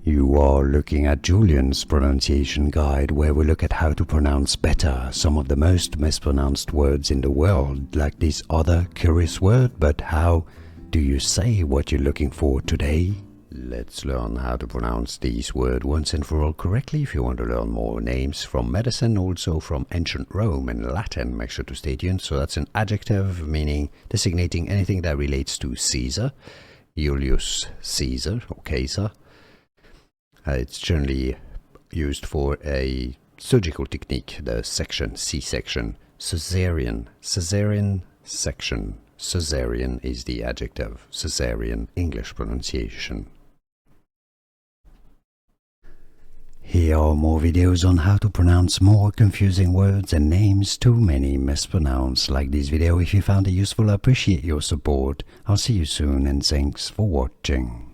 You are looking at Julian's pronunciation guide, where we look at how to pronounce better some of the most mispronounced words in the world, like this other curious word. But how do you say what you're looking for today? Let's learn how to pronounce this word once and for all correctly. If you want to learn more names from medicine, also from ancient Rome and Latin, make sure to stay tuned. So that's an adjective meaning designating anything that relates to Caesar, Julius Caesar or Caesar. It's generally used for a surgical technique, the section, C-section, Cesarean, Cesarean section. Cesarean is the adjective, Cesarean English pronunciation. Here are more videos on how to pronounce more confusing words and names too many mispronounced. Like this video if you found it useful. I appreciate your support. I'll see you soon and thanks for watching.